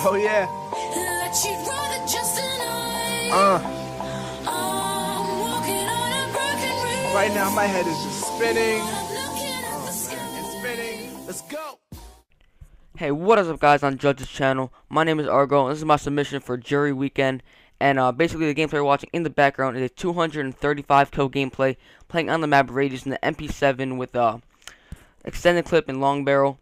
Oh yeah. Right now my head is just spinning. It's spinning. Let's go. Hey, what is up, guys, on Judge's channel? My name is Argo, and this is my submission for Jury Weekend. And basically, the gameplay you're watching in the background is a 235 kill gameplay playing on the map Raid using the Mp7 with extended clip and long barrel.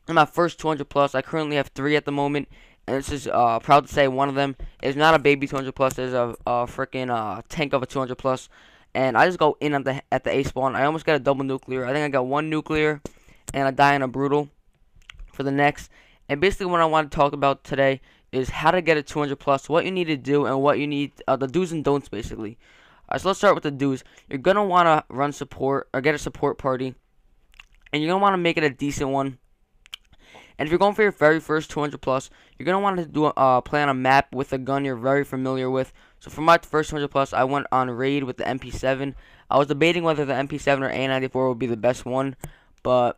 In my first 200 plus, I currently have 3 at the moment, and this is proud to say one of them is not a baby 200 plus. There's a freaking tank of a 200 plus, and I just go in at the A spawn. I almost got a double nuclear. I think I got 1 nuclear, and I die in a brutal for the next. And basically, what I want to talk about today is how to get a 200 plus, what you need to do, and what you need, the do's and don'ts basically. So let's start with the do's. You're gonna want to run support or get a support party, and you're gonna want to make it a decent one. And if you're going for your very first 200 plus, you're gonna want to do play on a map with a gun you're very familiar with. So for my first 200 plus, I went on Raid with the Mp7. I was debating whether the Mp7 or A94 would be the best one, but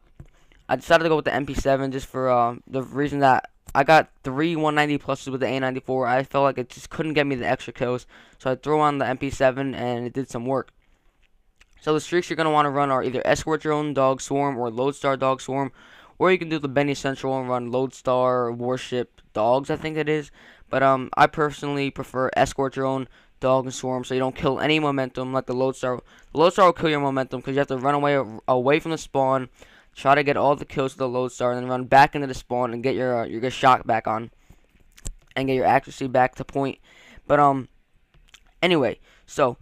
I decided to go with the Mp7 just for the reason that I got 3 190 pluses with the A94. I felt like it just couldn't get me the extra kills, so I threw on the Mp7 and it did some work. So the streaks you're going to want to run are either Escort Your Own Dog Swarm or Lodestar Dog Swarm, or you can do the Benny Central and run Lodestar Warship Dogs, I think it is. But I personally prefer Escort Your Own Dog and Swarm, so you don't kill any momentum like the Lodestar. The Lodestar will kill your momentum because you have to run away from the spawn, try to get all the kills with the Lodestar, and then run back into the spawn and get your shot back on, and get your accuracy back to point. But anyway, so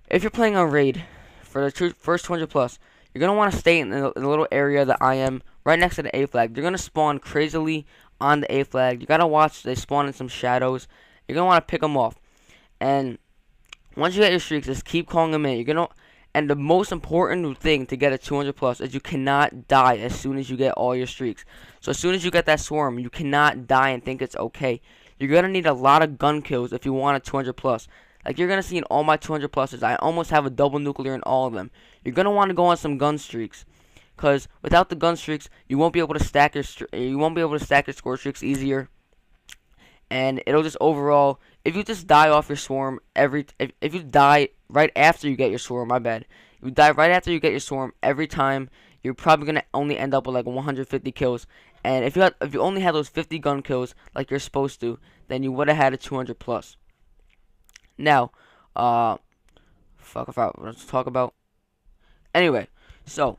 if you're playing on Raid for the first 200 plus, you're gonna want to stay in the little area that I am, right next to the A flag. You're gonna spawn crazily on the A flag. You gotta watch they spawn in some shadows. You're gonna want to pick them off, and once you get your streaks, just keep calling them in. And the most important thing to get a 200 plus is you cannot die as soon as you get all your streaks. So as soon as you get that swarm, you cannot die and think it's okay. You're gonna need a lot of gun kills if you want a 200 plus. Like you're gonna see in all my 200 pluses, I almost have a double nuclear in all of them. You're gonna want to go on some gun streaks, cause without the gun streaks, you won't be able to stack your score streaks easier. And it'll just overall, if you just die off your swarm if you die right after you get your swarm, my bad. If you die right after you get your swarm every time, you're probably gonna only end up with like 150 kills. And if you only had those 50 gun kills like you're supposed to, then you would have had a 200 plus. Now, fuck if I want to talk about. Anyway, so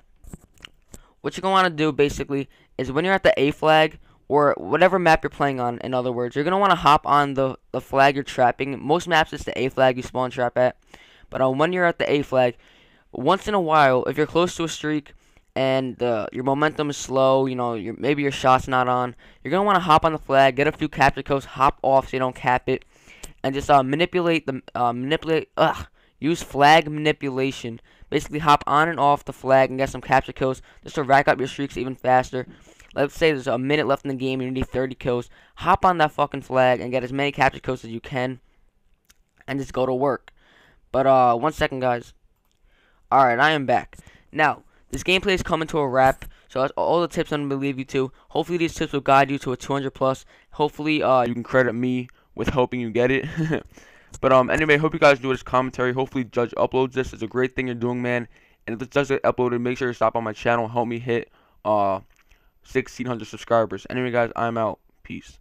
what you're gonna want to do basically is when you're at the A flag, or whatever map you're playing on, in other words, you're going to want to hop on the flag you're trapping. Most maps it's the A flag you spawn trap at. But when you're at the A flag, once in a while, if you're close to a streak and your momentum is slow, maybe your shot's not on, you're going to want to hop on the flag, get a few capture kills, hop off so you don't cap it, and just use flag manipulation. Basically hop on and off the flag and get some capture kills just to rack up your streaks even faster. Let's say there's a minute left in the game and you need 30 kills. Hop on that fucking flag and get as many capture kills as you can. And just go to work. But, 1 second, guys. Alright, I am back. Now, this gameplay is coming to a wrap. So that's all the tips I'm going to leave you to. Hopefully these tips will guide you to a 200 plus. Hopefully, you can credit me with helping you get it. But, anyway, hope you guys enjoyed this commentary. Hopefully Judge uploads this. It's a great thing you're doing, man. And if this does get uploaded, make sure to stop on my channel. Help me hit, 1,600 subscribers. Anyway, guys, I'm out. Peace.